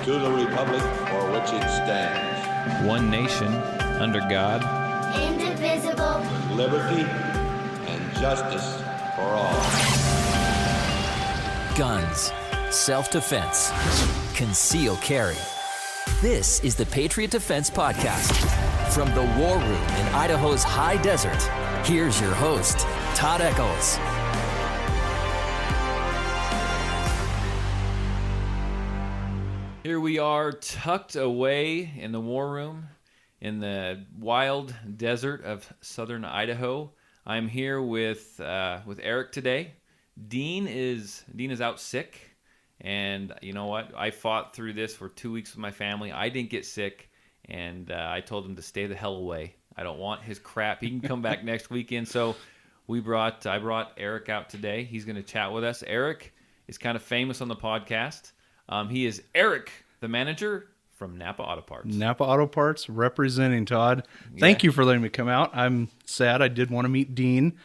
to the republic for which it stands, one nation, under God, indivisible, with liberty and justice for all. Guns, self-defense, concealed carry. This is the Patriot Defense Podcast. From the War Room in Idaho's high desert, here's your host, Todd Echols. Here we are, tucked away in the war room in the wild desert of southern Idaho. I'm here with Eric today. Dean is out sick, and you know what? I fought through this for 2 weeks with my family. I didn't get sick, and I told him to stay the hell away. I don't want his crap. He can come back next weekend. So I brought Eric out today. He's going to chat with us. Eric is kind of famous on the podcast. He is Eric, the manager from NAPA Auto Parts. NAPA Auto Parts, representing Todd. Thank you for letting me come out. I'm sad. I did want to meet Dean,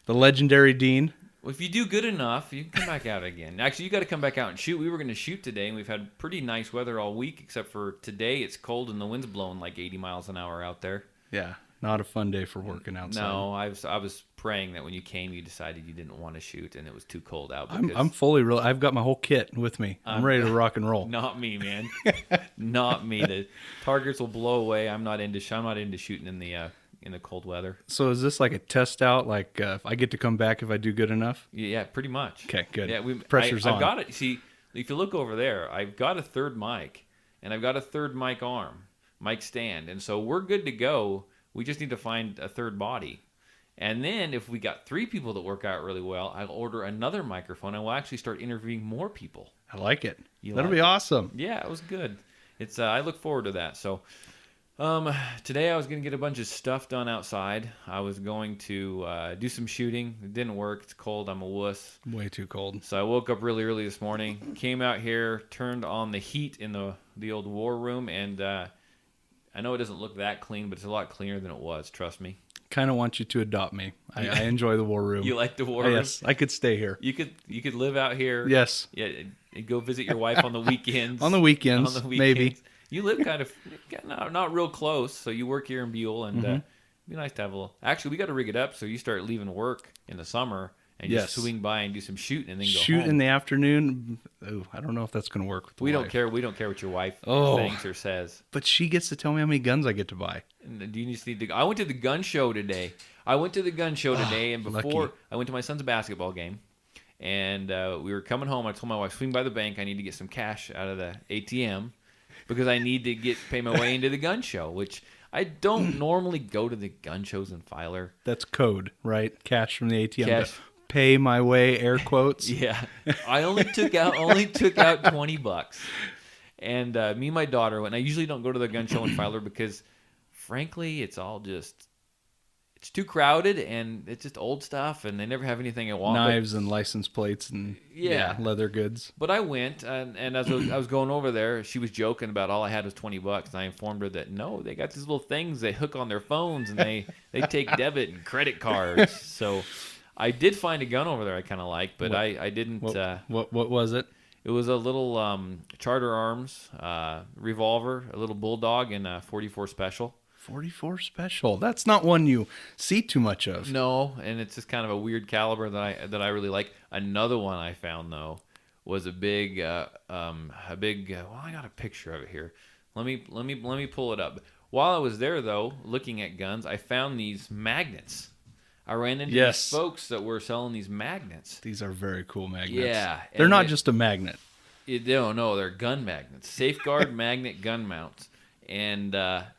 the legendary Dean. Well, if you do good enough, you can come back out again. Actually, you got to come back out and shoot. We were going to shoot today, and we've had pretty nice weather all week, except for today. It's cold, and the wind's blowing like 80 miles an hour out there. Yeah, not a fun day for working outside. No, I was praying that when you came, you decided you didn't want to shoot, and it was too cold out. I'm fully real. I've got my whole kit with me. I'm ready to rock and roll. Not me, man. Not me. The targets will blow away. I'm not into shooting in the cold weather. So is this like a test out? Like if I get to come back if I do good enough? Yeah, pretty much. Okay, good. Yeah, Pressure's on. I've got it. See, if you look over there, I've got a third mic, and I've got a third mic stand, and so we're good to go. We just need to find a third body. And then if we got 3 people that work out really well, I'll order another microphone, and we'll actually start interviewing more people. I like it. That'll be awesome. Yeah, it was good. It's I look forward to that. So today I was going to get a bunch of stuff done outside. I was going to do some shooting. It didn't work. It's cold. I'm a wuss. Way too cold. So I woke up really early this morning, came out here, turned on the heat in the old war room, and I know it doesn't look that clean, but it's a lot cleaner than it was. Trust me. Kind of want you to adopt me. I enjoy the war room. You like the war room? Yes, I could stay here. You could live out here. Yes. Yeah. Go visit your wife on the weekends. On the weekends, maybe. You live kind of not real close, so you work here in Buell, and it'd be nice to have a little. Actually, we got to rig it up so you start leaving work in the summer and just swing by and do some shooting and then go shoot home. in the afternoon. Oh, I don't know if that's going to work with the We wife. don't care. We don't care what your wife thinks or says. But she gets to tell me how many guns I get to buy. And do you just need to? I went to the gun show today. And before lucky. I went to my son's basketball game, and we were coming home. I told my wife, swing by the bank. I need to get some cash out of the ATM because I need to pay my way into the gun show, which I don't normally go to the gun shows in Filer. That's code, right? Cash from the ATM. Cash. Pay my way, air quotes. Yeah, I only took out $20, and me and my daughter went. And I usually don't go to the gun show in Filer because, frankly, it's too crowded and it's just old stuff, and they never have anything I want. Knives and license plates and leather goods. But I went, and as I was going over there, she was joking about all I had was $20, and I informed her that no, they got these little things they hook on their phones, and they take debit and credit cards. So I did find a gun over there I kind of liked, but I didn't. What was it? It was a little Charter Arms revolver, a little Bulldog, and a 44 Special. 44 Special. That's not one you see too much of. No, and it's just kind of a weird caliber that I really like. Another one I found though was a big. Well, I got a picture of it here. Let me pull it up. While I was there though, looking at guns, I found these magnets. I ran into these folks that were selling these magnets. These are very cool magnets. Yeah, they're not just a magnet. No, they're gun magnets. Safeguard magnet gun mounts. And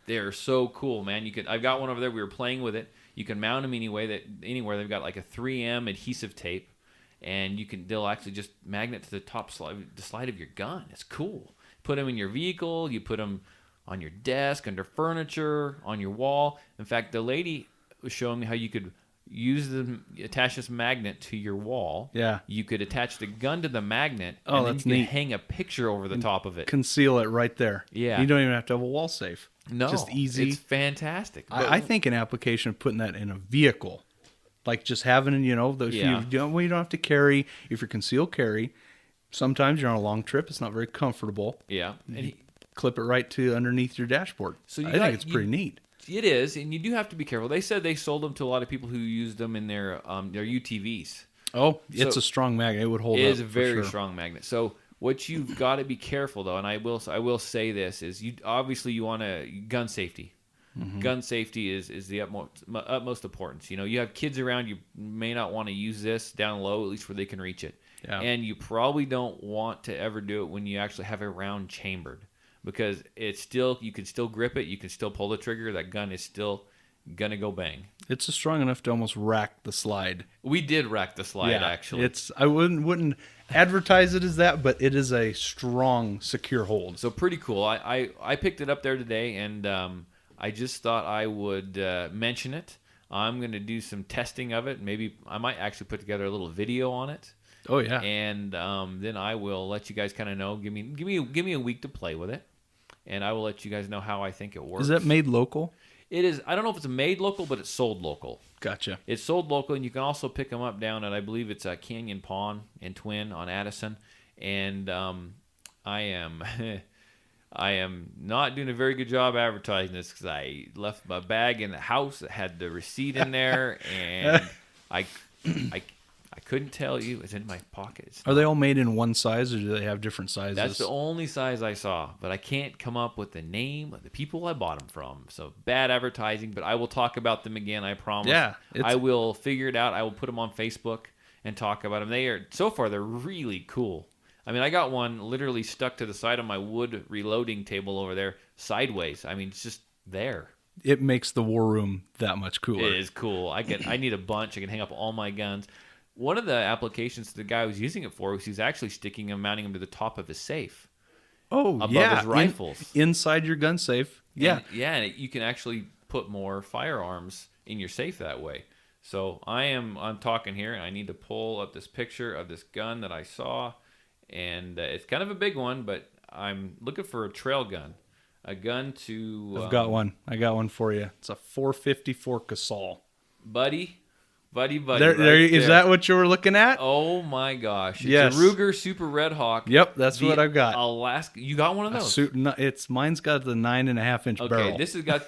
they're so cool, man. I've got one over there. We were playing with it. You can mount them anywhere. They've got like a 3M adhesive tape, and they'll actually just magnet to the top slide of your gun. It's cool. Put them in your vehicle. You put them on your desk, under furniture, on your wall. In fact, the lady was showing me how you could attach this magnet to your wall. Yeah. You could attach the gun to the magnet, and then that's you could neat. hang a picture over the top of it. Conceal it right there. Yeah. You don't even have to have a wall safe. No. Just easy. It's fantastic. I think an application of putting that in a vehicle, like just having, you don't have to carry, if you're concealed carry, Sometimes you're on a long trip. It's not very comfortable. Yeah. And Clip it right to underneath your dashboard. So I think it's pretty neat. it is, and you do have to be careful. They said they sold them to a lot of people who used them in their UTVs. Oh, it's So a strong magnet. It would hold It up. is a for very sure. strong magnet. So what you've got to be careful though, and I will say this is you want gun safety. Mm-hmm. Gun safety is the utmost importance. You have kids around. You may not want to use this down low, at least where they can reach it. Yeah. And you probably don't want to ever do it when you actually have a round chambered, because you can still grip it. You can still pull the trigger. That gun is still gonna go bang. It's strong enough to almost rack the slide. We did rack the slide actually. I wouldn't advertise it as that, but it is a strong, secure hold. So pretty cool. I picked it up there today, and I just thought I would mention it. I'm going to do some testing of it. Maybe I might actually put together a little video on it. Oh yeah. And then I will let you guys kind of know. Give me a week to play with it, and I will let you guys know how I think it works. Is that made local? It is. I don't know if it's made local, but it's sold local. Gotcha. It's sold local, and you can also pick them up down at, I believe it's Canyon Pawn and Twin on Addison. And I am not doing a very good job advertising this because I left my bag in the house. It had the receipt in there, and I couldn't tell you. It's in my pocket. Are they all made in one size, or do they have different sizes? That's the only size I saw, but I can't come up with the name of the people I bought them from. So bad advertising, but I will talk about them again, I promise. Yeah, I will figure it out. I will put them on Facebook and talk about them. So far, they're really cool. I mean, I got one literally stuck to the side of my wood reloading table over there, sideways. I mean, it's just there. It makes the war room that much cooler. It is cool. I need a bunch. I can hang up all my guns. One of the applications the guy was using it for was he's actually mounting them to the top of his safe. Oh, above yeah. his rifles. Inside your gun safe. Yeah. And you can actually put more firearms in your safe that way. So I'm talking here, and I need to pull up this picture of this gun that I saw, and it's kind of a big one, but I'm looking for a trail gun, a gun to. I've got one. I got one for you. It's a 454 Casal. buddy. Is that what you were looking at? Oh my gosh! It's Yes. a Ruger Super Red Hawk. Yep, that's what I've got. Alaska. You got one of those? Mine's got the 9.5-inch Okay, barrel. this has got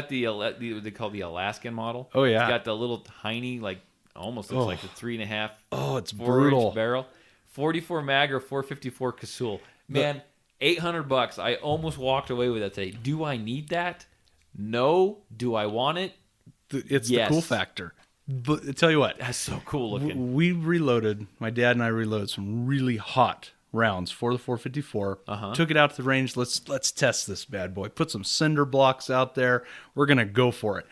the what they call the Alaskan model. Oh, yeah. It's got the little tiny, like almost looks like the 3.5. Oh, it's 4-inch brutal. barrel. 44 mag or 454 Casull. Man, $800. I almost walked away with that today. Do I need that? No. Do I want it? It's Yes. the cool factor. But I tell you what, That's so cool looking. we reloaded. My dad and I reloaded some really hot rounds for the 454. Took it out to the range. Let's test this bad boy. Put some cinder blocks out there. We're gonna go for it.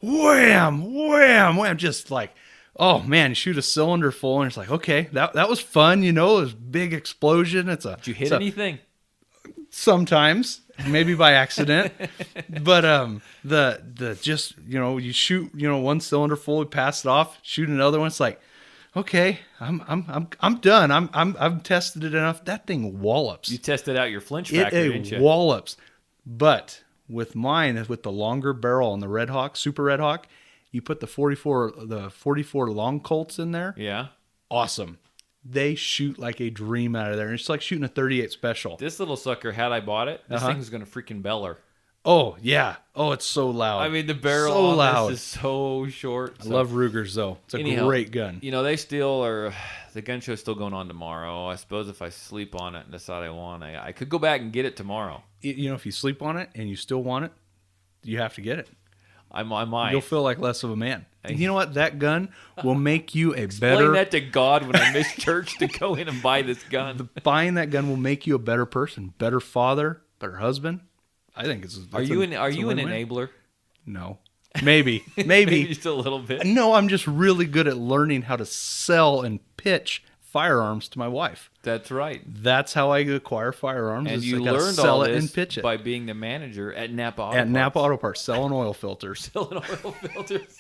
Wham, wham, wham! Just like, oh man, you shoot a cylinder full, and it's like, okay, that was fun. It was a big explosion. Did you hit anything? Sometimes, maybe by accident, but the just you shoot one cylinder full, we pass it off, shoot another one. It's like, okay, I'm done. I've tested it enough. That thing wallops. You tested out your flinch factor, didn't you? Wallops. But with mine, with the longer barrel on the Red Hawk, Super Red Hawk, you put the 44 long Colts in there. Yeah. Awesome. They shoot like a dream out of there. It's like shooting a 38 special. This little sucker, had I bought it, this thing's going to freaking beller. Oh, yeah. Oh, it's so loud. I mean, the barrel so on loud. this is so short. I love Rugers, though. It's a great gun. They still are. The gun show's still going on tomorrow. I suppose if I sleep on it and decide I want it, I could go back and get it tomorrow. If you sleep on it and you still want it, you have to get it. I might. You'll feel like less of a man. You know what? That gun will make you a Explain better... that to God when I miss church to go in and buy this gun. Buying that gun will make you a better person, better father, better husband. I think it's... Are you an enabler? No. Maybe. Maybe. Just a little bit. No, I'm just really good at learning how to sell and pitch firearms to my wife. That's right. That's how I acquire firearms. And is you I gotta learned sell all it this and pitch it. by being the manager at NAPA Auto At Parts. NAPA Auto Parts, selling oil filters. Selling oil filters.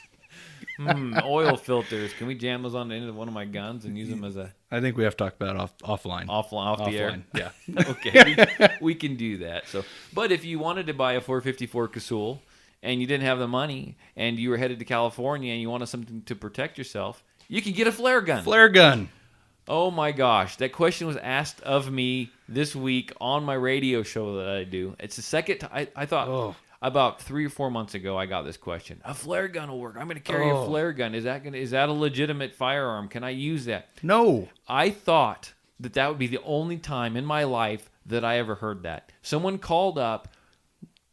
Oil filters. Can we jam those on the end of one of my guns and use them as a... I think we have to talk about it offline. Off the air? Yeah. Okay, we can do that. So, but if you wanted to buy a 454 Casull and you didn't have the money and you were headed to California and you wanted something to protect yourself, you can get a flare gun. Flare gun. Oh my gosh, that question was asked of me this week on my radio show that I do. It's the second time. I thought about 3 or 4 months ago I got this question. A flare gun will work. I'm going to carry a flare gun. Is that a legitimate firearm? Can I use that? No. I thought that would be the only time in my life that I ever heard that. Someone called up,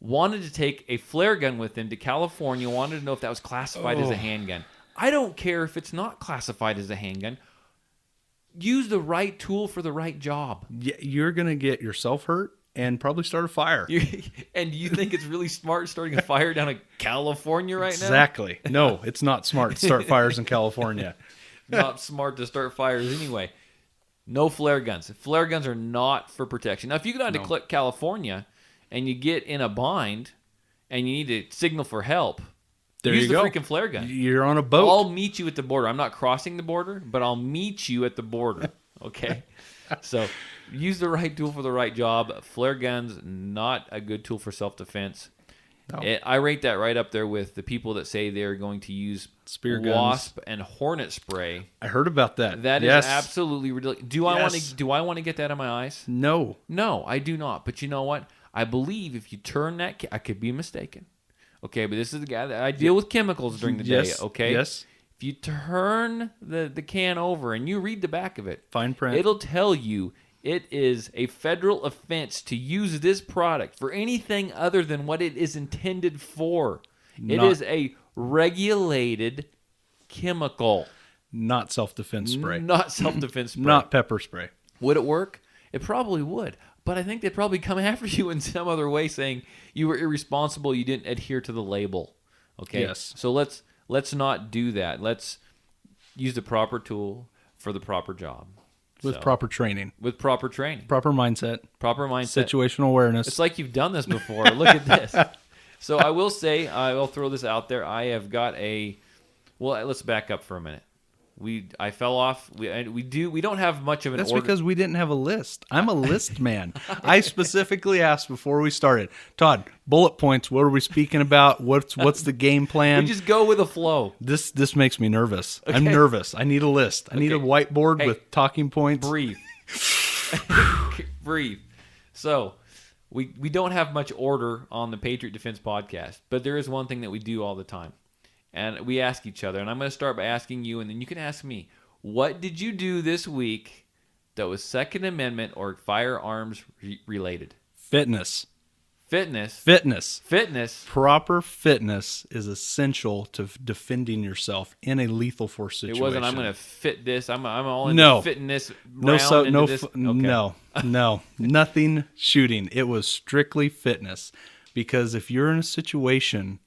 wanted to take a flare gun with them to California, wanted to know if that was classified as a handgun. I don't care if it's not classified as a handgun. Use the right tool for the right job. Yeah, you're going to get yourself hurt and probably start a fire. And you think it's really smart starting a fire down in California right now? Exactly. No, it's not smart to start fires in California. Not smart to start fires anyway. No flare guns. Flare guns are not for protection. Now, if you go down to California and you get in a bind and you need to signal for help, use the freaking flare gun. You're on a boat. I'll meet you at the border. I'm not crossing the border, but I'll meet you at the border. Okay? So use the right tool for the right job. Flare guns, not a good tool for self-defense. No. I rate that right up there with the people that say they're going to use spear guns, wasp and hornet spray. I heard about that. That is absolutely ridiculous. Do I want to get that in my eyes? No. No, I do not. But you know what? I believe if you turn that, I could be mistaken. Okay, but this is the guy that I deal with chemicals during the day. Okay. Yes. If you turn the can over and you read the back of it, fine print, it'll tell you it is a federal offense to use this product for anything other than what it is intended for. It is a regulated chemical. Not self-defense spray. Not self-defense spray. Not pepper spray. Would it work? It probably would. But I think they'd probably come after you in some other way saying you were irresponsible, you didn't adhere to the label. Okay? Yes. So let's not do that. Let's use the proper tool for the proper job. With proper training. With proper training. Proper mindset. Proper mindset. Situational awareness. It's like you've done this before. Look at this. So I will say, I will throw this out there. I have got well, let's back up for a minute. I fell off. We don't have much of an That's order. because we didn't have a list. I'm a list man. I specifically asked before we started, Todd, bullet points. What are we speaking about? What's the game plan? We just go with the flow. This makes me nervous. Okay. I'm nervous. I need a list. I need a whiteboard with talking points. Breathe. Breathe. So we don't have much order on the Patriot Defense Podcast, but there is one thing that we do all the time. And we ask each other, and I'm going to start by asking you, and then you can ask me, what did you do this week that was Second Amendment or firearms related? Fitness. Fitness. Proper fitness is essential to defending yourself in a lethal force situation. It wasn't, I'm going to fit this. I'm all into fitting this round into this. No, nothing shooting. It was strictly fitness. Because if you're in a situation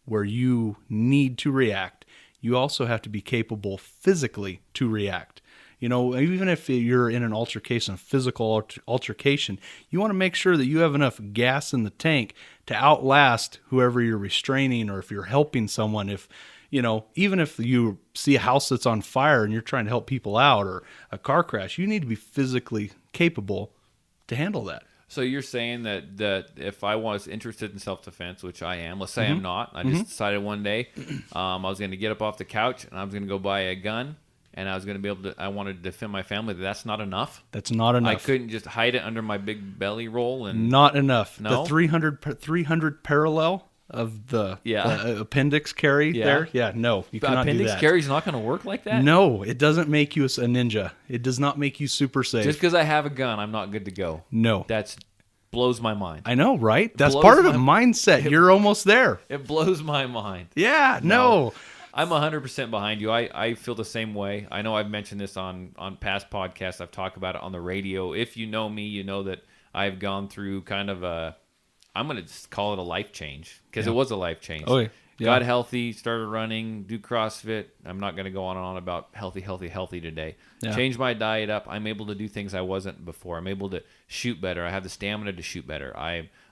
where you need to react, you also have to be capable physically to react. You know, even if you're in an altercation, a physical altercation, you want to make sure that you have enough gas in the tank to outlast whoever you're restraining, or if you're helping someone. If, you know, even if you see a house that's on fire and you're trying to help people out, or a car crash, you need to be physically capable to handle that. So you're saying that if I was interested in self-defense, which I am, let's say I'm not, I just decided one day I was going to get up off the couch and I was going to go buy a gun, and I was going to be able to, I wanted to defend my family. That's not enough? That's not enough. I couldn't just hide it under my big belly roll? And not enough. No? The 300 parallel of the appendix carry there? Yeah, no, you cannot do that. Appendix carry is not going to work like that? No, it doesn't make you a ninja. It does not make you super safe. Just because I have a gun, I'm not good to go. No. That blows my mind. I know, right? That's part of the mindset. You're almost there. It blows my mind. Yeah, no. I'm 100% behind you. I feel the same way. I know I've mentioned this on past podcasts. I've talked about it on the radio. If you know me, you know that I've gone through kind of I'm going to just call it a life change, because it was a life change. Oh, yeah. Got healthy, started running, do CrossFit. I'm not going to go on and on about healthy today. Yeah. Change my diet up. I'm able to do things I wasn't before. I'm able to shoot better. I have the stamina to shoot better.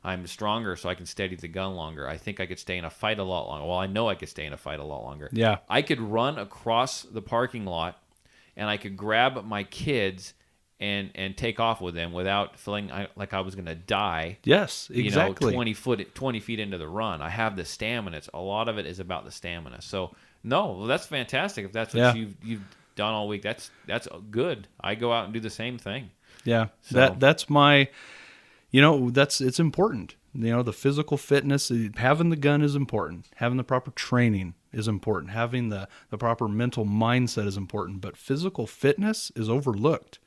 I'm stronger, so I can steady the gun longer. I think I could stay in a fight a lot longer. Well, I know I could stay in a fight a lot longer. Yeah. I could run across the parking lot, and I could grab my kids and take off with them without feeling like I was going to die. Yes, exactly. 20 feet into the run. I have the stamina. A lot of it is about the stamina. So, no, well, that's fantastic if that's what you've done all week. That's good. I go out and do the same thing. Yeah, So- that's my, it's important. The physical fitness, having the gun is important. Having the proper training is important. Having the proper mental mindset is important. But physical fitness is overlooked.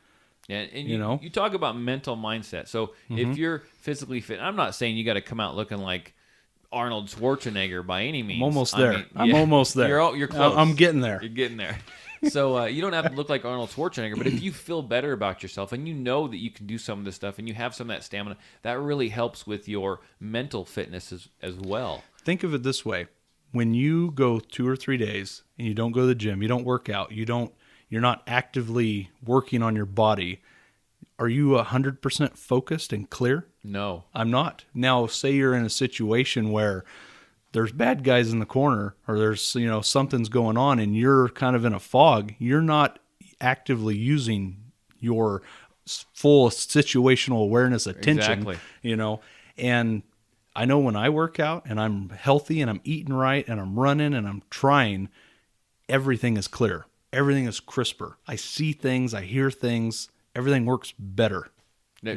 And you talk about mental mindset. So if you're physically fit, I'm not saying you got to come out looking like Arnold Schwarzenegger by any means. I'm almost there. I'm almost there. You're close. I'm getting there. You're getting there. So you don't have to look like Arnold Schwarzenegger, but if you feel better about yourself and you know that you can do some of this stuff and you have some of that stamina, that really helps with your mental fitness as well. Think of it this way. When you go 2 or 3 days and you don't go to the gym, you don't work out, you're not actively working on your body, are you 100% focused and clear? No. I'm not. Now, say you're in a situation where there's bad guys in the corner or there's, something's going on and you're kind of in a fog. You're not actively using your full situational awareness attention, Exactly. And I know when I work out and I'm healthy and I'm eating right and I'm running and I'm trying, everything is clear. Everything is crisper. I see things, I hear things, everything works better. I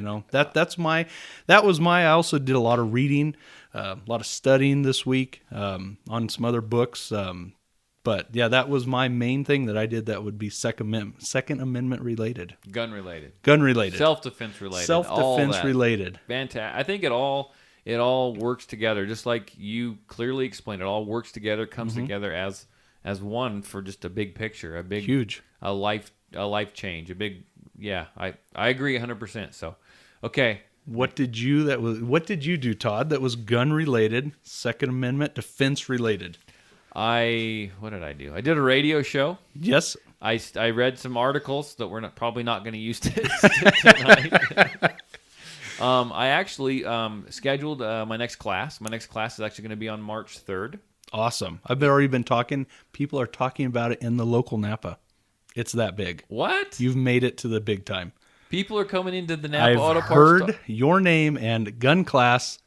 also did a lot of reading, a lot of studying this week on some other books. But yeah, that was my main thing that I did that would be Second Amendment related. Gun related. Self-defense related. Fantastic. I think it all works together, just like you clearly explained. It all works together, comes together as one for just a big picture, a life change, I agree 100%. So, okay. What did you do, Todd, that was gun related, Second Amendment defense related? What did I do? I did a radio show. Yes. I read some articles that we're probably not going to use tonight. I actually scheduled my next class. My next class is actually going to be on March 3rd. Awesome. I've already been talking. People are talking about it in the local NAPA. It's that big. What? You've made it to the big time. People are coming into the NAPA Auto I've Parts. heard your name and gun class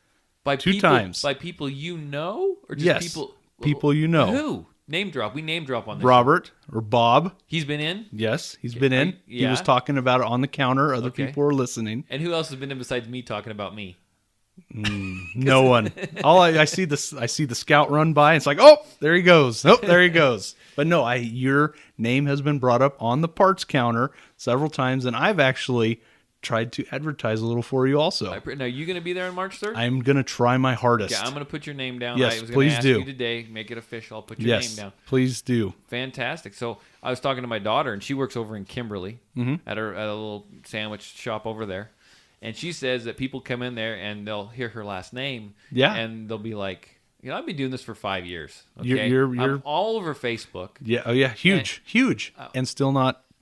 by two times. By people you know? Or just yes, people you know. Who? Name drop. We name drop on this. Robert or Bob. He's been in? Yes, he's been in. Yeah. He was talking about it on the counter. Other people were listening. And who else has been in besides me talking about me? No one. All I see the scout run by. It's like, oh, there he goes. Oh, there he goes. But no, your name has been brought up on the parts counter several times, and I've actually tried to advertise a little for you also. Now, you going to be there on March 3rd? I'm going to try my hardest. Yeah, I'm going to put your name down. Yes, I was please ask do. You today, make it official. I'll put your name down. Please do. Fantastic. So I was talking to my daughter, and she works over in Kimberly at a little sandwich shop over there. And she says that people come in there and they'll hear her last name. Yeah. And they'll be like, I've been doing this for 5 years. Okay? I'm all over Facebook. Yeah. Oh, yeah. Huge. And still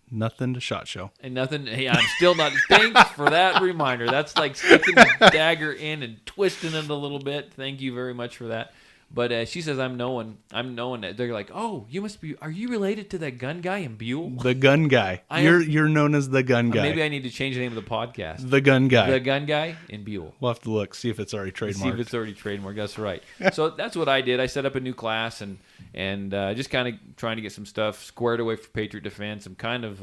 nothing to SHOT Show. And nothing. Hey, I'm still not. Thanks for that reminder. That's like sticking the dagger in and twisting it a little bit. Thank you very much for that. But she says I'm knowing that they're like, oh, you must be. Are you related to that gun guy in Buell? The gun guy. You're known as the gun guy. Maybe I need to change the name of the podcast. The gun guy. The gun guy in Buell. We'll have to look, see if it's already trademarked. That's right. So that's what I did. I set up a new class and just kind of trying to get some stuff squared away for Patriot Defense. I'm kind of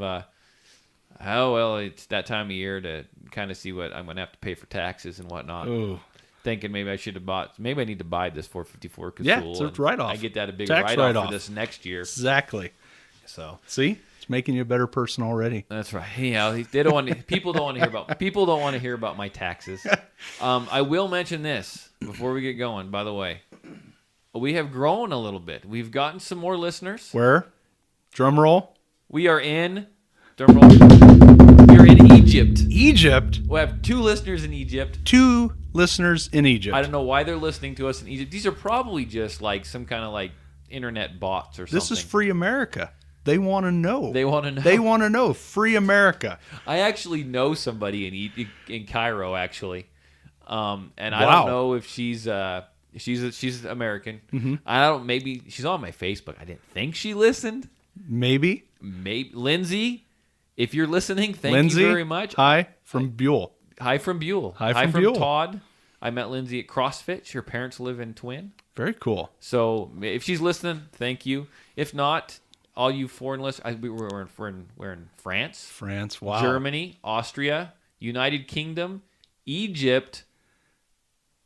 it's that time of year to kind of see what I'm going to have to pay for taxes and whatnot. Ooh. Thinking maybe I should have bought. Maybe I need to buy this 454 Cazul. Yeah, it's a write-off. I get that a big tax write-off for this next year. Exactly. So see, it's making you a better person already. That's right. Yeah, they don't want. People don't want to hear about my taxes. I will mention this before we get going. By the way, we have grown a little bit. We've gotten some more listeners. Where? Drum roll. We are in. Drum roll. We're in Egypt. Egypt. We have 2 listeners in Egypt. 2 listeners in Egypt. I don't know why they're listening to us in Egypt. These are probably just like some kind of like internet bots or something. This is free America. They want to know. They want to know. Free America. I actually know somebody in Cairo actually, and I don't know if she's American. Mm-hmm. I don't. Maybe she's on my Facebook. I didn't think she listened. Maybe Lindsay, if you're listening, thank you very much. Hi from Buell. Hi from Buell. Hi from Todd. I met Lindsay at CrossFit. Her parents live in Twin. Very cool. So if she's listening, thank you. If not, all you foreign listeners, we're in France, France, wow. Germany, Austria, United Kingdom, Egypt,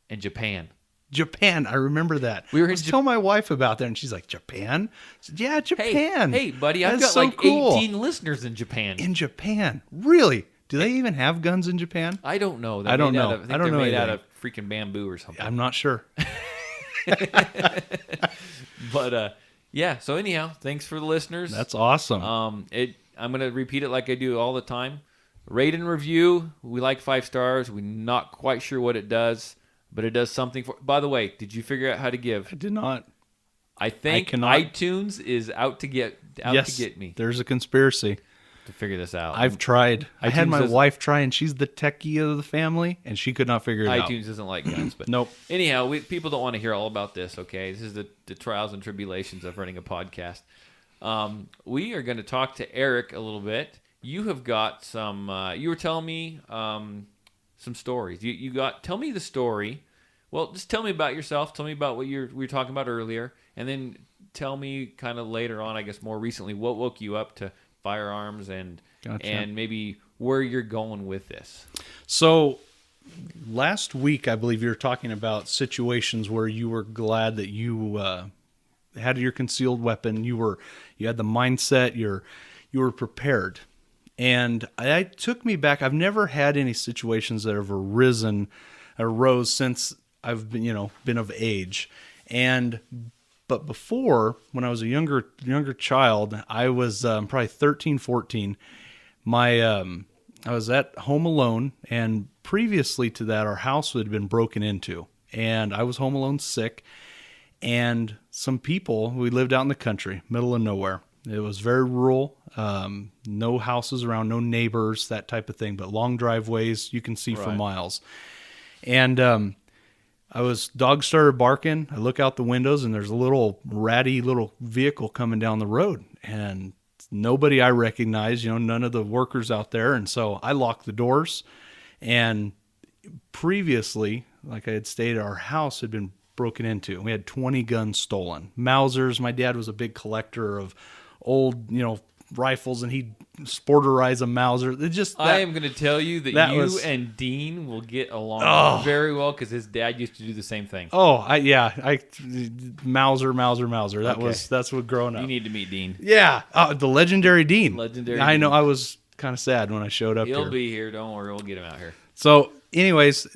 and Japan. Japan, I remember that. We were in I was telling my wife about that, and she's like, Japan? I said, yeah, Japan. Hey, buddy, I've That's got so cool. 18 listeners in Japan. In Japan? Really? Do they even have guns in Japan? I don't know. I don't know. I think I don't they're know made out anything. of freaking bamboo or something. I'm not sure. But yeah. So anyhow, thanks for the listeners. That's awesome. I'm gonna repeat it like I do all the time. Rate and review. We like 5 stars. We're not quite sure what it does, but it does something for. By the way, did you figure out how to give? I did not. I think cannot. iTunes is out to get me There's a conspiracy. to figure this out. I've tried. I had iTunes my doesn't- wife try, and she's the techie of the family, and she could not figure it out. iTunes doesn't like guns, but Nope. Anyhow, people don't want to hear all about this. Okay, this is the trials and tribulations of running a podcast. We are going to talk to Eric a little bit. You have got some. You were telling me some stories. Tell me the story. Well, just tell me about yourself. Tell me about what we were talking about earlier, and then tell me kind of later on, I guess more recently, what woke you up to firearms and Gotcha. and maybe where you're going with this. So last week, I believe you were talking about situations where you were glad that you had your concealed weapon. You had the mindset. You were prepared, and it took me back. I've never had any situations that have arose since I've been of age, but before, when I was a younger child, I was probably 13, 14. I was at home alone, and previously to that, our house had been broken into, and I was home alone sick, and some people, we lived out in the country, middle of nowhere. It was very rural, no houses around, no neighbors, that type of thing, but long driveways you can see for Right. miles. And dogs started barking. I look out the windows, and there's a little ratty little vehicle coming down the road, and nobody I recognize, none of the workers out there. And so I locked the doors, and previously, like I had stated, our house had been broken into. We had 20 guns stolen. Mausers. My dad was a big collector of old, rifles, and he'd sporterize a Mauser. I am going to tell you that you and Dean will get along very well because his dad used to do the same thing. Mauser. Okay. That's what growing up. You need to meet Dean. Yeah, the legendary Dean. I know. Dean. I was kind of sad when I showed up. He'll here. be here. Don't worry. We'll get him out here. So, anyways,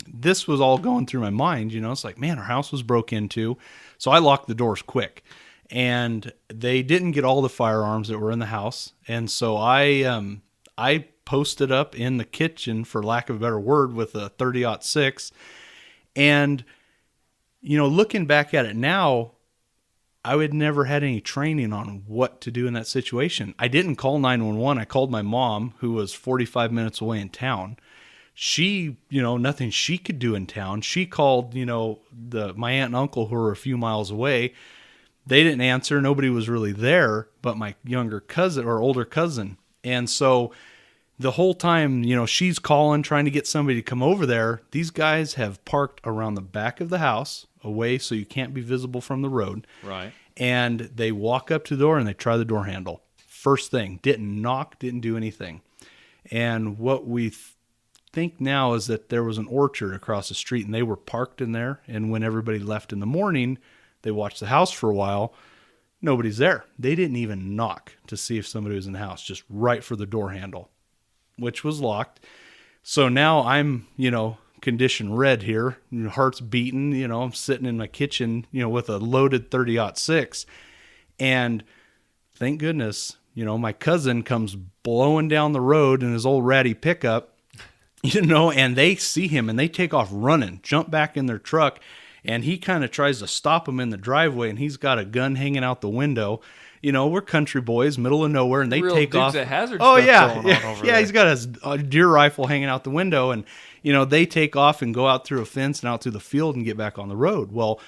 this was all going through my mind. It's like, man, our house was broke into, so I locked the doors quick, and they didn't get all the firearms that were in the house, and so I posted up in the kitchen, for lack of a better word, with a 30-06, and looking back at it now, I would never had any training on what to do in that situation. I didn't call 911. I called my mom, who was 45 minutes away in town. She, nothing she could do in town. She called, my aunt and uncle, who were a few miles away. They didn't answer. Nobody was really there but my younger cousin or older cousin. And so the whole time, she's calling, trying to get somebody to come over there. These guys have parked around the back of the house, away so you can't be visible from the road. Right. And they walk up to the door and they try the door handle. First thing, didn't knock, didn't do anything. And what we think now is that there was an orchard across the street, and they were parked in there. And when everybody left in the morning, they watched the house for a while. Nobody's there. They didn't even knock to see if somebody was in the house, just right for the door handle, which was locked. So now I'm, condition red here, heart's beating, I'm sitting in my kitchen, with a loaded 30-06. And thank goodness, my cousin comes blowing down the road in his old ratty pickup, and they see him and they take off running, jump back in their truck. And he kind of tries to stop him in the driveway, and he's got a gun hanging out the window. We're country boys, middle of nowhere, and they Real take Dukes off. of Hazzard Oh stuff yeah, going on over yeah. there. He's got a deer rifle hanging out the window, and they take off and go out through a fence and out through the field and get back on the road. Well,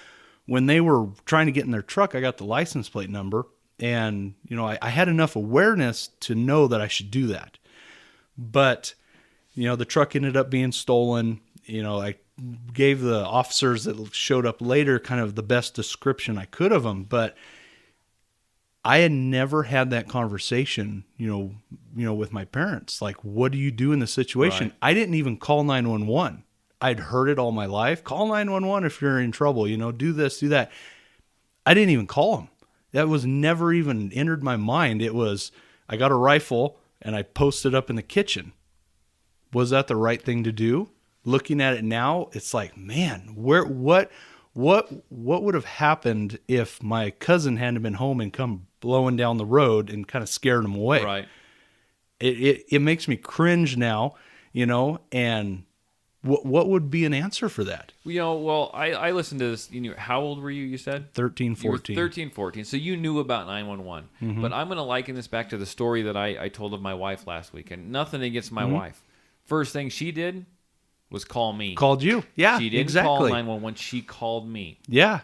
when they were trying to get in their truck, I got the license plate number, and I had enough awareness to know that I should do that. But the truck ended up being stolen. I gave the officers that showed up later kind of the best description I could of them, but I had never had that conversation, with my parents. Like, what do you do in this situation? Right. I didn't even call 911. I'd heard it all my life. Call 911 if you're in trouble, do this, do that. I didn't even call them. That was never even entered my mind. It was, I got a rifle and I posted up in the kitchen. Was that the right thing to do? Looking at it now, it's like, man, what would have happened if my cousin hadn't been home and come blowing down the road and kind of scared him away? Right. It makes me cringe now, and what would be an answer for that? Well, I listened to this. How old were you? You said 13, You were 14. 13, 14. So you knew about 911. Mm-hmm. But I'm going to liken this back to the story that I told of my wife last week. And nothing against my wife. First thing she did was call me. Called you. Yeah, She didn't exactly. call 911. She called me. Yeah.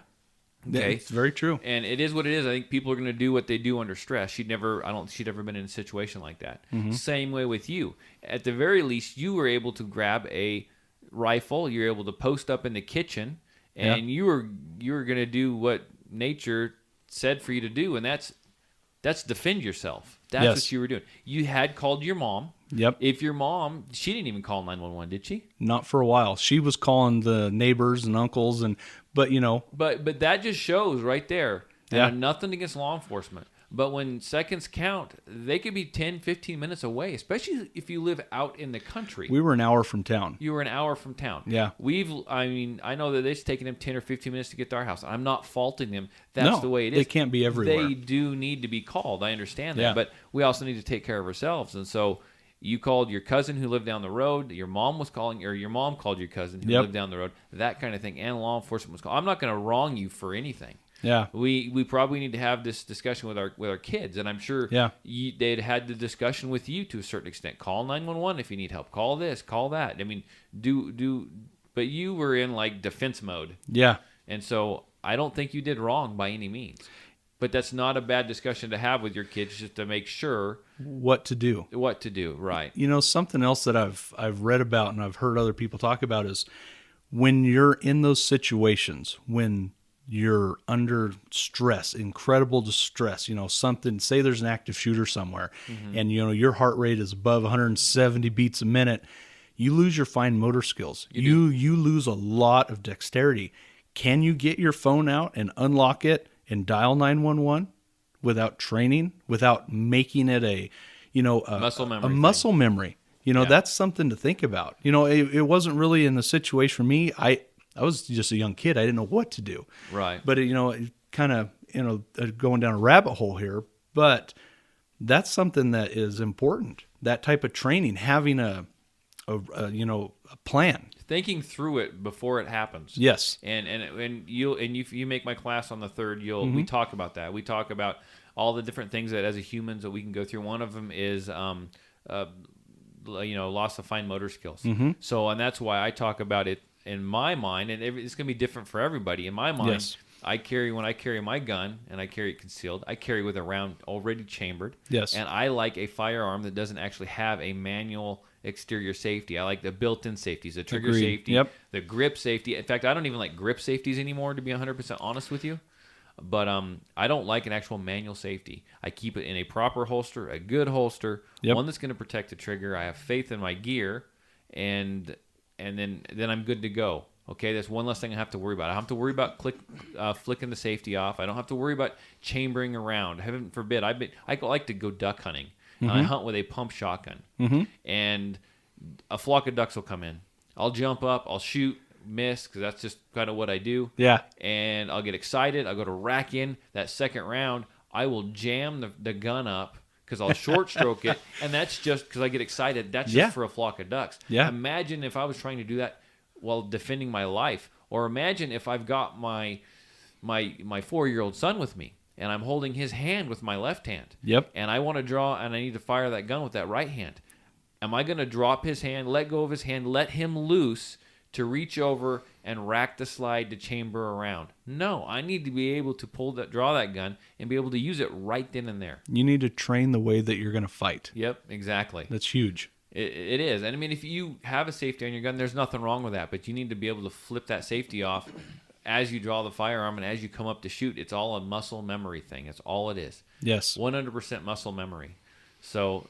Okay. It's very true. And it is what it is. I think people are going to do what they do under stress. She'd ever been in a situation like that. Mm-hmm. Same way with you. At the very least, you were able to grab a rifle. You were able to post up in the kitchen, and you were going to do what nature said for you to do, and that's defend yourself. That's Yes. what you were doing. You had called your mom. Yep. If your mom, she didn't even call 911, did she? Not for a while. She was calling the neighbors and uncles, but But that just shows right there. Yeah. And nothing against law enforcement. But when seconds count, they could be 10, 15 minutes away, especially if you live out in the country. we were an hour from town. You were an hour from town. Yeah. I know that it's taken them 10 or 15 minutes to get to our house. I'm not faulting them. That's No, the way it is. they can't be everywhere. They do need to be called. I understand that. Yeah. But we also need to take care of ourselves. And so you called your cousin who lived down the road. Your mom was calling, or your mom called your cousin who Yep. lived down the road. That kind of thing. And law enforcement was calling. I'm not going to wrong you for anything. Yeah. We probably need to have this discussion with our kids, and I'm sure Yeah. they'd had the discussion with you to a certain extent. Call 911 if you need help. Call this, call that. I mean, but you were in like defense mode, Yeah. and so I don't think you did wrong by any means. But that's not a bad discussion to have with your kids, just to make sure What to do. what to do. Right. Something else that I've read about and I've heard other people talk about is when you're in those situations, when you're under stress, incredible distress, something, say there's an active shooter somewhere and, your heart rate is above 170 beats a minute, you lose your fine motor skills. You lose a lot of dexterity. Can you get your phone out and unlock it and dial 911 without training, without making it a Muscle memory a thing. muscle memory? That's something to think about. It wasn't really in the situation for me. I was just a young kid. I didn't know what to do. Right. But it kind of, going down a rabbit hole here, but that's something that is important. That type of training, having a plan. Thinking through it before it happens. Yes. And you make my class on the 3rd. We talk about that. We talk about all the different things that as a humans that we can go through. One of them is loss of fine motor skills. So, and that's why I talk about it in my mind, and it's going to be different for everybody. In my mind, Yes. when I carry my gun and I carry it concealed, I carry with a round already chambered. Yes. And I like a firearm that doesn't actually have a manual exterior safety. I like the built-in safeties, the trigger Agreed. safety, Yep. the grip safety. In fact, I don't even like grip safeties anymore, to be 100% honest with you. But I don't like an actual manual safety. I keep it in a proper holster, a good holster, Yep. one that's going to protect the trigger. I have faith in my gear, and then I'm good to go. Okay, that's one less thing I have to worry about. I don't have to worry about flicking the safety off. I don't have to worry about chambering around. Heaven forbid. I like to go duck hunting. And I hunt with a pump shotgun. And a flock of ducks will come in. I'll jump up. I'll shoot, miss, because that's just kind of what I do. Yeah. And I'll get excited. I'll go to rack in that second round. I will jam the gun up because I'll short stroke it. And that's just because I get excited. That's just Yeah. for a flock of ducks. Yeah. Imagine if I was trying to do that while defending my life. Or imagine if I've got my 4-year-old son with me and I'm holding his hand with my left hand. Yep. And I want to draw and I need to fire that gun with that right hand. Am I going to drop his hand, let go of his hand, let him loose to reach over and rack the slide to chamber around? No, I need to be able to draw that gun and be able to use it right then and there. You need to train the way that you're going to fight. Yep, exactly. That's huge. It is. And I mean, if you have a safety on your gun, there's nothing wrong with that, but you need to be able to flip that safety off as you draw the firearm and as you come up to shoot, it's all a muscle memory thing. That's all it is. Yes. 100% muscle memory. So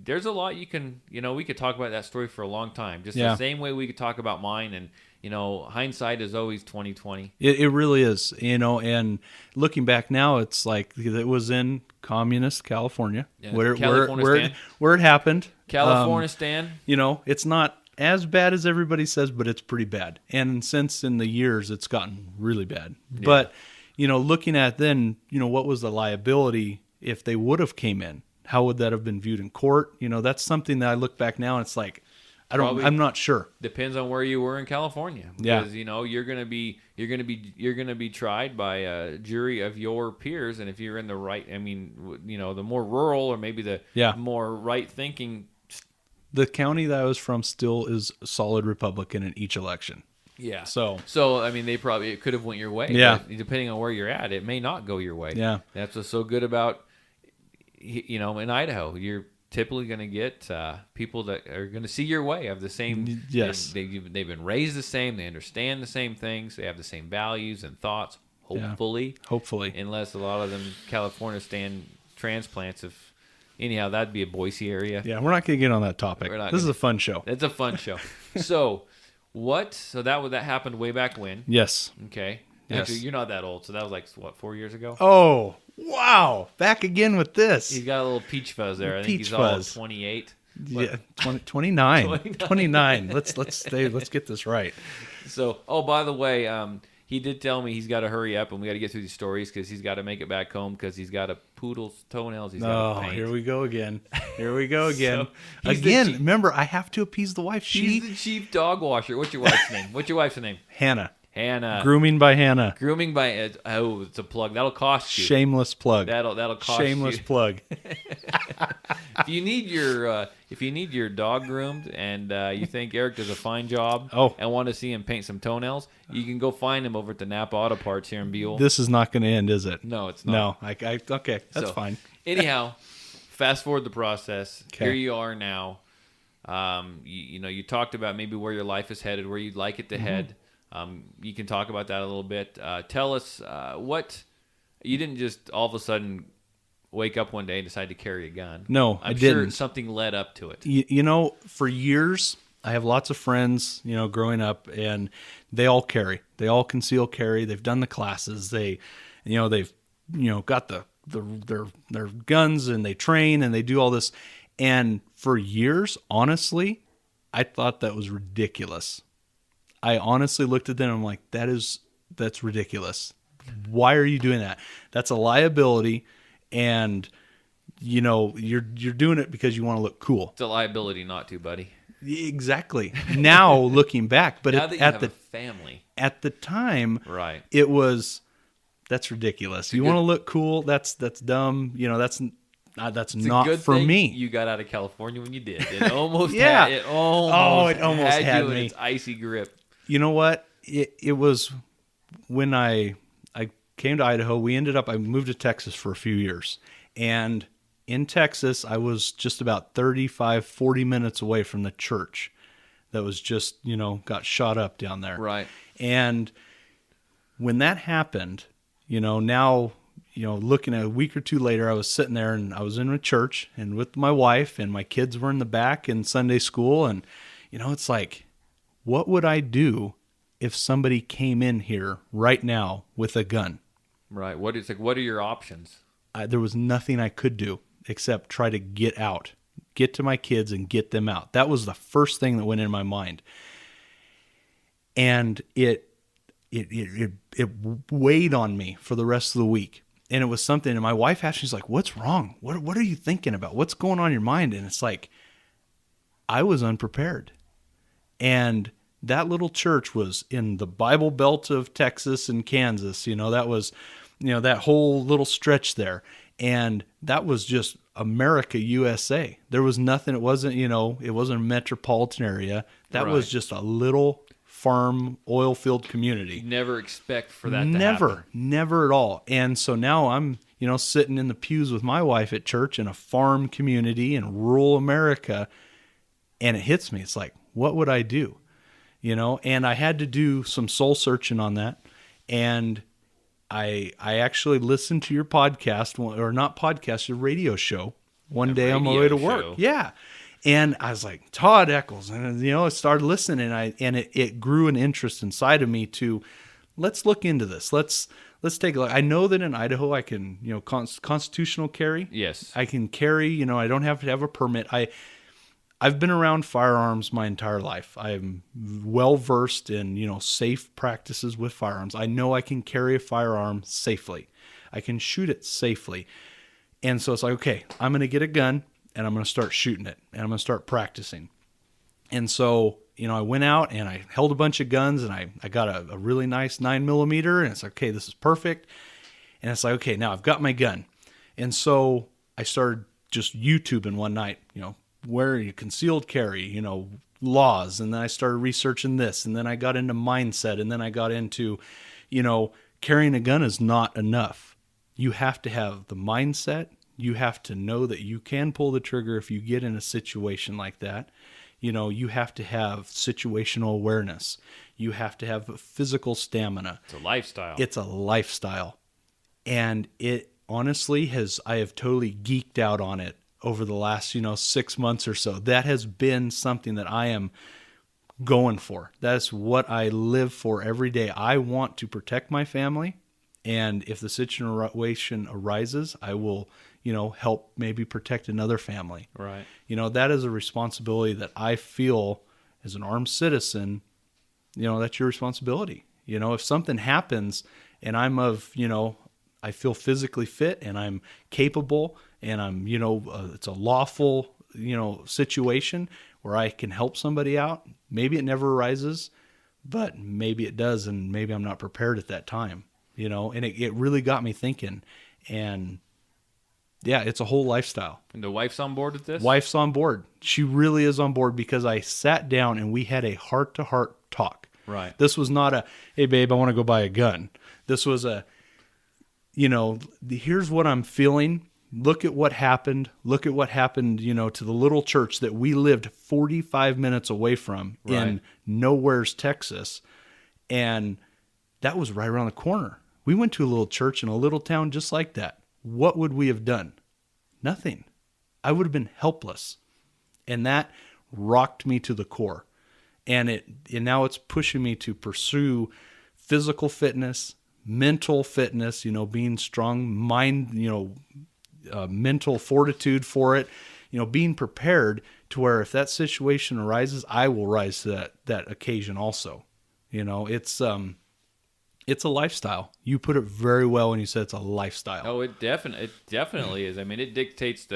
there's a lot you can, we could talk about that story for a long time. Just the same way we could talk about mine. And, hindsight is always 20/20. It really is, and looking back now, it's like it was in communist California, where it happened. California stand. It's not as bad as everybody says, but it's pretty bad. And since in the years, it's gotten really bad. Yeah. But, looking at then, what was the liability if they would have came in? How would that have been viewed in court? That's something that I look back now and it's like, I'm not sure. Depends on where you were in California. Because, you're gonna be tried by a jury of your peers, and if you're in the right, the more rural or maybe the more right thinking. The county that I was from still is solid Republican in each election. Yeah. So it could have went your way. Yeah. But depending on where you're at, it may not go your way. Yeah. That's what's so good about, in Idaho. You're typically going to get people that are going to see your way, of the same. Yes. They've been raised the same. They understand the same things. They have the same values and thoughts. Hopefully. Yeah. Hopefully. Unless a lot of them California stand transplants. Anyhow, that'd be a Boise area. Yeah, we're not going to get on that topic. This is a fun show. It's a fun show. So that happened way back when. Yes. Okay. Yes. Actually, you're not that old, so that was like, 4 years ago? Oh, wow. Back again with this. He's got a little peach fuzz there. I think he's fuzz. all 28. Yeah, 29. 29. Let's get this right. So, by the way, he did tell me he's got to hurry up and we got to get through these stories because he's got to make it back home because he's got a poodle's toenails he's got to paint. Here we go again. So, remember, I have to appease the wife. She's the chief dog washer. What's your wife's name? Hannah. Grooming by Hannah. It's a plug. That'll cost you. Shameless plug. That'll cost you. Shameless plug. If you need your dog groomed and you think Eric does a fine job and want to see him paint some toenails, you can go find him over at the NAPA Auto Parts here in Buell. This is not going to end, is it? No, it's not. No, okay, that's fine. Anyhow, fast forward the process. Okay. Here you are now. You talked about maybe where your life is headed, where you'd like it to head. You can talk about that a little bit. Tell us what you didn't just all of a sudden wake up one day and decide to carry a gun. No, I'm I sure didn't. Something led up to it. For years, I have lots of friends, growing up, and they all carry. They all conceal carry. They've done the classes. They've got their guns, and they train and they do all this. And for years, honestly, I thought that was ridiculous. I honestly looked at them and I'm like, that's ridiculous. Why are you doing that? That's a liability, and you're doing it because you want to look cool. It's a liability not to, buddy. Exactly. Now looking back, but now that you have a family. At the time, right. It was that's ridiculous. You want to look cool, that's dumb. That's not for me. You got out of California when you did. It almost it almost had you me. in its icy grip. You know what? It was when I came to Idaho. I moved to Texas for a few years. And in Texas, I was just about 35, 40 minutes away from the church that was just, got shot up down there. Right. And when that happened, now, looking at a week or two later, I was sitting there and I was in a church and with my wife and my kids were in the back in Sunday school. And, it's like, what would I do if somebody came in here right now with a gun? Right. What are your options? There was nothing I could do except try to get out, get to my kids and get them out. That was the first thing that went in my mind. And it weighed on me for the rest of the week. And it was something, and my wife asked me, she's like, what's wrong? What are you thinking about? What's going on in your mind? And it's like, I was unprepared. And that little church was in the Bible Belt of Texas and Kansas. That was, that whole little stretch there. And that was just America, USA. There was nothing. It wasn't, it wasn't a metropolitan area. That was just a little farm oil field community. You never expect for that to happen. Never at all. And so now I'm, sitting in the pews with my wife at church in a farm community in rural America. And it hits me. It's like, what would I do? and I had to do some soul searching on that. And I actually listened to your podcast, or not podcast, your radio show one day on my way to work. Show. Yeah. And I was like, Todd Eccles, and I started listening, and it grew an interest inside of me to, let's look into this. Let's take a look. I know that in Idaho I can, constitutional carry. Yes. I can carry, I don't have to have a permit. I've been around firearms my entire life. I'm well versed in, safe practices with firearms. I know I can carry a firearm safely. I can shoot it safely. And so it's like, okay, I'm going to get a gun and I'm going to start shooting it and I'm going to start practicing. And so, I went out and I held a bunch of guns and I got a really nice 9mm, and it's like, okay, this is perfect. And it's like, okay, now I've got my gun. And so I started just YouTubing one night, where you concealed carry, laws. And then I started researching this, and then I got into mindset, and then I got into, carrying a gun is not enough. You have to have the mindset. You have to know that you can pull the trigger if you get in a situation like that. You have to have situational awareness. You have to have physical stamina. It's a lifestyle. It's a lifestyle. And it honestly I have totally geeked out on it over the last, 6 months or so. That has been something that I am going for. That's what I live for every day. I want to protect my family. And if the situation arises, I will, help maybe protect another family. Right. That is a responsibility that I feel as an armed citizen, that's your responsibility. If something happens and I'm I feel physically fit and I'm capable and I'm, it's a lawful, situation where I can help somebody out. Maybe it never arises, but maybe it does. And maybe I'm not prepared at that time, and it really got me thinking. And yeah, it's a whole lifestyle. And the wife's on board with this? Wife's on board. She really is on board because I sat down and we had a heart-to-heart talk. Right. This was not a, hey, babe, I want to go buy a gun. This was a, here's what I'm feeling. Look at what happened. Look at what happened, to the little church that we lived 45 minutes away from in Nowhere's, Texas. And that was right around the corner. We went to a little church in a little town just like that. What would we have done? Nothing. I would have been helpless. And that rocked me to the core. And now it's pushing me to pursue physical fitness, mental fitness, that strong mind, mental fortitude for it, being prepared to where if that situation arises, I will rise to that occasion also. It's a lifestyle. You put it very well when you said it's a lifestyle. Oh, it definitely is. I mean, it dictates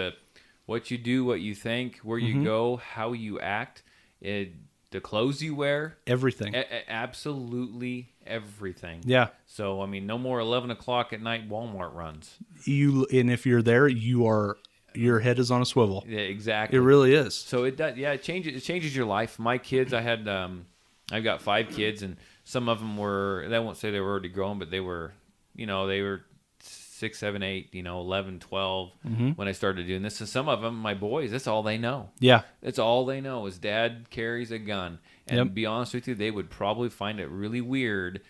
what you do, what you think, where you go, how you act, the clothes you wear. Everything. Absolutely everything. Yeah. So, I mean, no more 11 o'clock at night Walmart runs. And if you're there, your head is on a swivel. Yeah, exactly. It really is. So it does. Yeah, it changes your life. My kids, I've got 5 kids, and some of them were, I won't say they were already grown, but they were 6, 7, 8, 11, 12 when I started doing this. And some of them, my boys, that's all they know. Yeah. That's all they know is dad carries a gun. And to be honest with you, they would probably find it really weird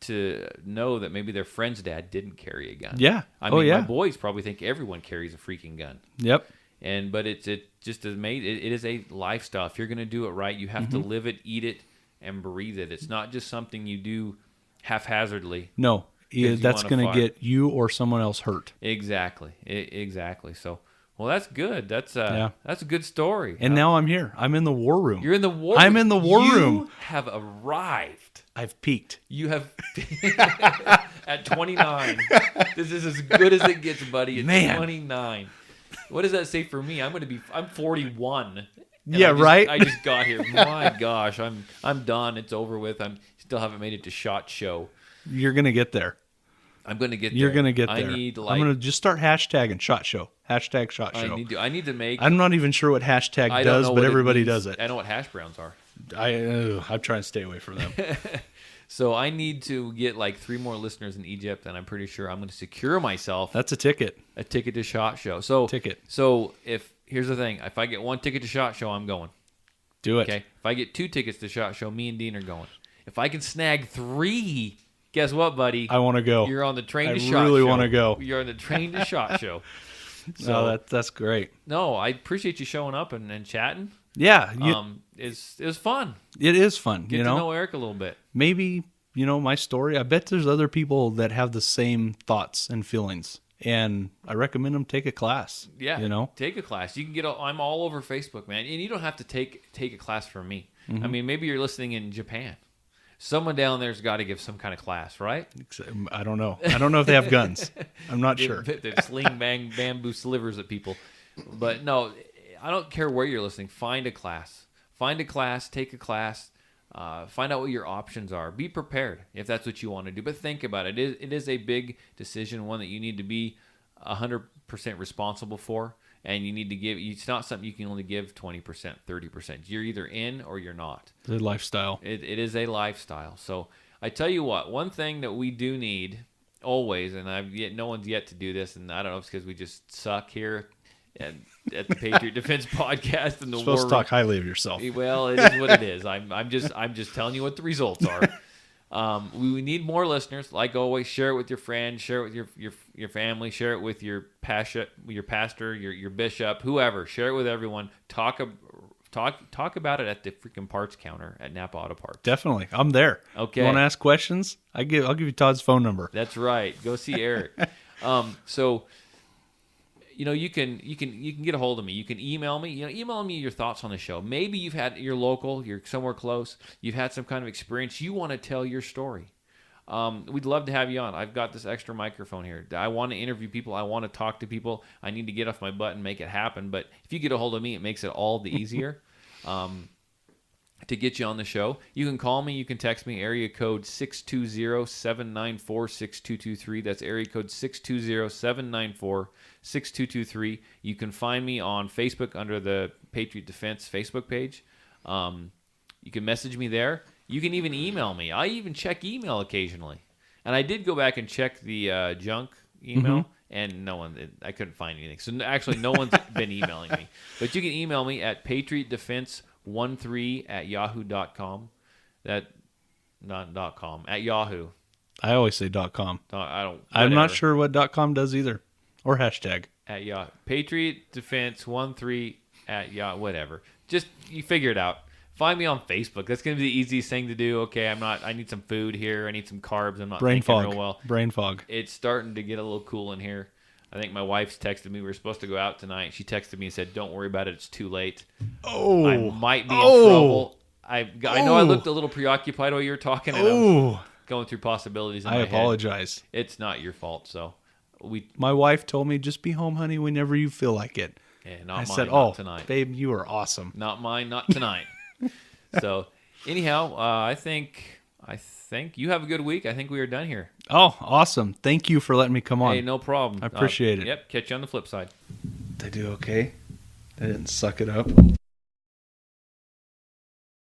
to know that maybe their friend's dad didn't carry a gun. Yeah. I mean, my boys probably think everyone carries a freaking gun. Yep. But it just is made. It is a lifestyle. If you're going to do it right, you have to live it, eat it, and breathe it. It's not just something you do haphazardly. No, that's going to get you or someone else hurt. Exactly. Exactly. So, well, that's good. That's a good story. And now I'm here. I'm in the war room. You're in the war room. I'm in the war room. You have arrived. I've peaked. You have at 29. This is as good as it gets, buddy. At 29. What does that say for me? I'm 41. I just got here. My gosh, I'm done. It's over with. I'm still haven't made it to SHOT Show. You're gonna get there. I'm gonna get there. You're gonna get there. I'm gonna just start hashtagging SHOT Show. Hashtag SHOT Show. I need to make. I'm not even sure what hashtag does, but everybody does it. I know what hash browns are. I'm trying to stay away from them. So I need to get 3 more listeners in Egypt, and I'm pretty sure I'm going to secure myself. That's a ticket. A ticket to SHOT Show. Ticket. So here's the thing: if I get one ticket to SHOT Show, I'm going. Do it. Okay. If I get 2 tickets to SHOT Show, me and Dean are going. If I can snag 3, guess what, buddy? I want to go. You're on the train to I SHOT Show. really want to go. You're on the train to SHOT Show. So that's great. No, I appreciate you showing up and chatting. Yeah. It was fun. It is fun. Get to know Eric a little bit. Maybe, my story. I bet there's other people that have the same thoughts and feelings. And I recommend them take a class. Yeah, take a class. You can get. I'm all over Facebook, man, and you don't have to take a class from me. I mean, maybe you're listening in Japan. Someone down there's got to give some kind of class, right? I don't know. I don't know if they have guns. I'm not sure. They sling bamboo slivers at people, but no, I don't care where you're listening. Find a class. Take a class. Find out what your options are. Be prepared if that's what you want to do. But think about it. It is a big decision, one that you need to be 100% responsible for. And you need to give. It's not something you can only give 20%, 30%. You're either in or you're not. It's a lifestyle. It is a lifestyle. So I tell you what, one thing that we do need always, and no one's yet to do this, and I don't know if it's because we just suck here at the Patriot Defense Podcast and the You're supposed War to talk highly of yourself. Well, it is what it is. I'm just telling you what the results are. We need more listeners. Like always, share it with your friends, share it with your family, share it with your pastor, your bishop, whoever. Share it with everyone. Talk about it at the freaking parts counter at NAPA Auto Parts. Definitely, I'm there. Okay. You want to ask questions? I'll give you Todd's phone number. That's right. Go see Eric. So you can get a hold of me. You can email me. Email me your thoughts on the show. Maybe you're local, you're somewhere close, you've had some kind of experience, you want to tell your story. We'd love to have you on. I've got this extra microphone here. I want to interview people. I want to talk to people. I need to get off my butt and make it happen. But if you get a hold of me, it makes it all the easier. To get you on the show. You can call me. You can text me. Area code 620-794-6223. That's area code 620-794-6223. You can find me on Facebook under the Patriot Defense Facebook page. You can message me there. You can even email me. I even check email occasionally. And I did go back and check the junk email, and I couldn't find anything. So actually, no one's been emailing me. But you can email me at patriotdefense13@yahoo.com. Not .com, at Yahoo. I always say .com. I'm not sure what .com does either, or hashtag. At Yahoo. patriotdefense13 whatever. Just you figure it out. Find me on Facebook. That's going to be the easiest thing to do. Okay, I need some food here. I need some carbs. I'm not thinking real well. Brain fog. It's starting to get a little cool in here. I think my wife's texted me. We were supposed to go out tonight. She texted me and said, "Don't worry about it. It's too late." Oh. I might be in trouble. I know I looked a little preoccupied while you were talking, and I was going through possibilities in my head. I apologize. It's not your fault. So my wife told me, just be home, honey, whenever you feel like it. Yeah, I said, not tonight. Babe, you are awesome. Not mine, not tonight. So anyhow, I think you have a good week. I think we are done here. Oh, awesome. Thank you for letting me come on. Hey, no problem. I appreciate it. Yep, catch you on the flip side. Did I do okay? I didn't suck it up.